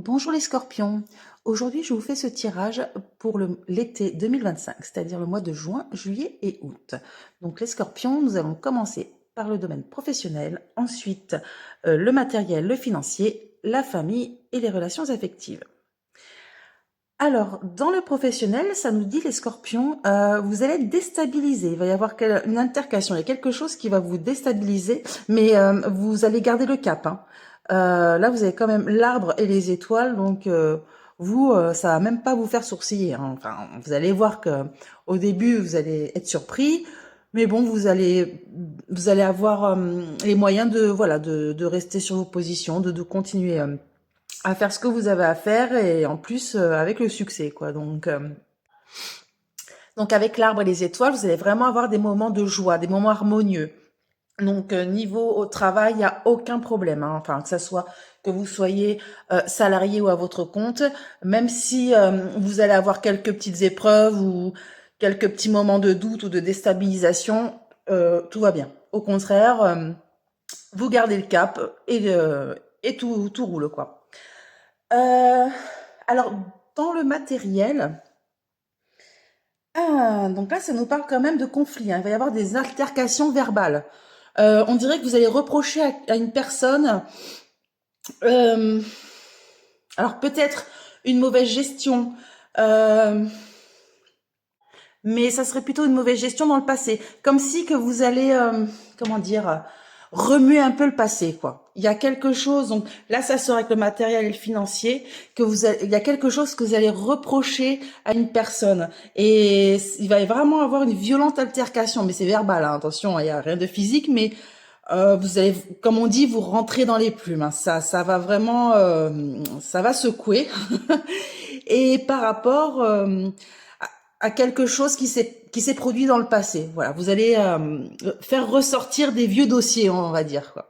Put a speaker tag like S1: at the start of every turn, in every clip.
S1: Bonjour les scorpions, aujourd'hui je vous fais ce tirage pour l'été 2025, c'est-à-dire le mois de juin, juillet et août. Donc les scorpions, nous allons commencer par le domaine professionnel, ensuite le matériel, le financier, la famille et les relations affectives. Alors, dans le professionnel, ça nous dit les scorpions, vous allez être déstabilisés, il va y avoir une altercation, il y a quelque chose qui va vous déstabiliser, mais vous allez garder le cap, hein. Là, vous avez quand même l'arbre et les étoiles, donc ça va même pas vous faire sourciller, hein. Enfin, vous allez voir que au début, vous allez être surpris, mais bon, vous allez avoir les moyens de rester sur vos positions, de continuer à faire ce que vous avez à faire et en plus avec le succès, quoi. Donc avec l'arbre et les étoiles, vous allez vraiment avoir des moments de joie, des moments harmonieux. Donc niveau au travail, il n'y a aucun problème, hein. Enfin que ça soit que vous soyez salarié ou à votre compte, même si vous allez avoir quelques petites épreuves ou quelques petits moments de doute ou de déstabilisation, tout va bien. Au contraire, vous gardez le cap et tout roule, quoi. Alors dans le matériel, donc là ça nous parle quand même de conflits, hein. Il va y avoir des altercations verbales. On dirait que vous allez reprocher à une personne, euh, alors peut-être une mauvaise gestion, euh, mais ça serait plutôt une mauvaise gestion dans le passé, comme si que vous allez, comment dire, remuer un peu le passé, quoi. Il y a quelque chose, donc là ça sort avec le matériel et le financier, il y a quelque chose que vous allez reprocher à une personne, et il va vraiment avoir une violente altercation, mais c'est verbal, hein, attention, il y a rien de physique, mais vous allez, comme on dit, vous rentrez dans les plumes, hein. Ça va vraiment, ça va secouer. Et par rapport à quelque chose qui s'est produit dans le passé. Voilà, vous allez faire ressortir des vieux dossiers, on va dire, quoi.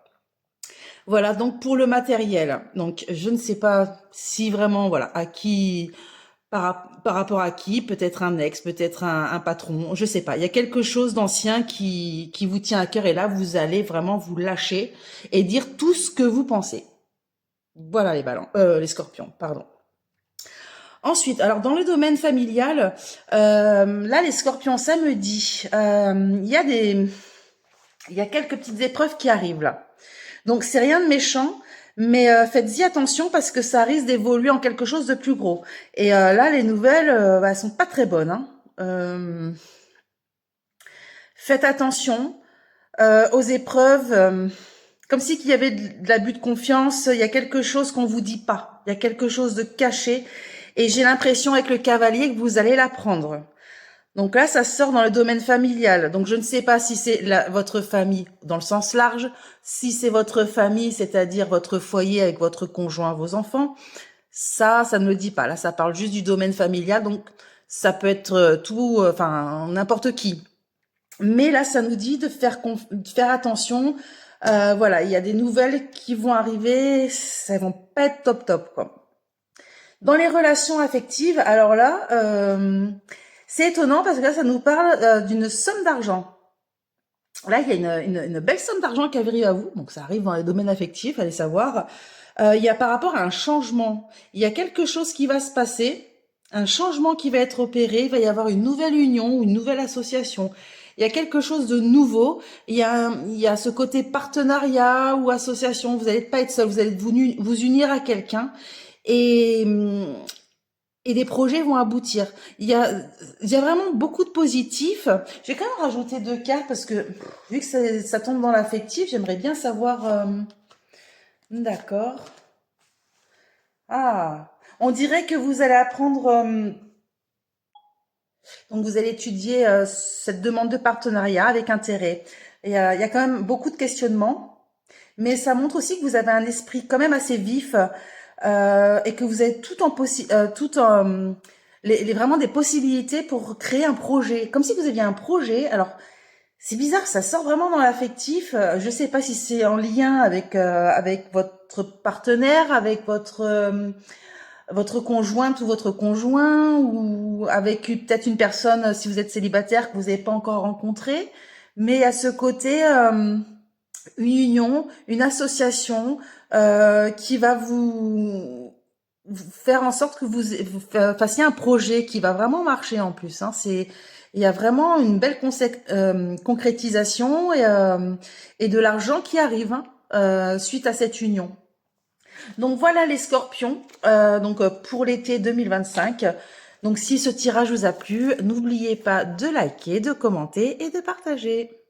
S1: Voilà, donc pour le matériel. Donc je ne sais pas si vraiment, voilà, à qui, par rapport à qui, peut-être un ex, peut-être un patron, je sais pas. Il y a quelque chose d'ancien qui vous tient à cœur et là, vous allez vraiment vous lâcher et dire tout ce que vous pensez. Voilà les scorpions, pardon. Ensuite, alors dans le domaine familial, là les scorpions, ça me dit, il y a quelques petites épreuves qui arrivent là. Donc c'est rien de méchant, mais faites-y attention parce que ça risque d'évoluer en quelque chose de plus gros. Et là les nouvelles, elles sont pas très bonnes, hein. Faites attention aux épreuves. Comme si qu'il y avait de l'abus de confiance, il y a quelque chose qu'on vous dit pas, il y a quelque chose de caché, et j'ai l'impression avec le cavalier que vous allez l'apprendre. Donc là, ça sort dans le domaine familial. Donc je ne sais pas si c'est votre famille dans le sens large, si c'est votre famille, c'est-à-dire votre foyer avec votre conjoint, vos enfants. Ça ne me dit pas. Là, ça parle juste du domaine familial, donc ça peut être enfin n'importe qui. Mais là, ça nous dit de faire attention. Voilà, il y a des nouvelles qui vont arriver, ça vont pas être top top, quoi. Dans les relations affectives, alors là, c'est étonnant parce que là, ça nous parle d'une somme d'argent. Là, il y a une belle somme d'argent qui arrive à vous, donc ça arrive dans les domaines affectifs, allez savoir. Il y a par rapport à un changement, il y a quelque chose qui va se passer, un changement qui va être opéré, il va y avoir une nouvelle union ou une nouvelle association. Il y a quelque chose de nouveau, il y a ce côté partenariat ou association, vous n'allez pas être seul, vous allez vous unir à quelqu'un et, et des projets vont aboutir. Il y a vraiment beaucoup de positifs. J'ai quand même rajouté 2 cartes parce que vu que ça tombe dans l'affectif, j'aimerais bien savoir. D'accord. Ah, on dirait que vous allez apprendre. Donc vous allez étudier cette demande de partenariat avec intérêt. Il y a quand même beaucoup de questionnements, mais ça montre aussi que vous avez un esprit quand même assez vif et que vous avez vraiment des possibilités pour créer un projet, comme si vous aviez un projet. Alors c'est bizarre, ça sort vraiment dans l'affectif. Je sais pas si c'est en lien avec votre partenaire, avec votre conjointe ou votre conjoint, ou avec peut-être une personne, si vous êtes célibataire, que vous n'avez pas encore rencontré. Mais à ce côté, une union, une association qui va faire en sorte que vous fassiez un projet qui va vraiment marcher en plus. Hein. Il y a vraiment une belle concrétisation et de l'argent qui arrive hein, suite à cette union. Donc voilà les scorpions, pour l'été 2025. Donc si ce tirage vous a plu, n'oubliez pas de liker, de commenter et de partager.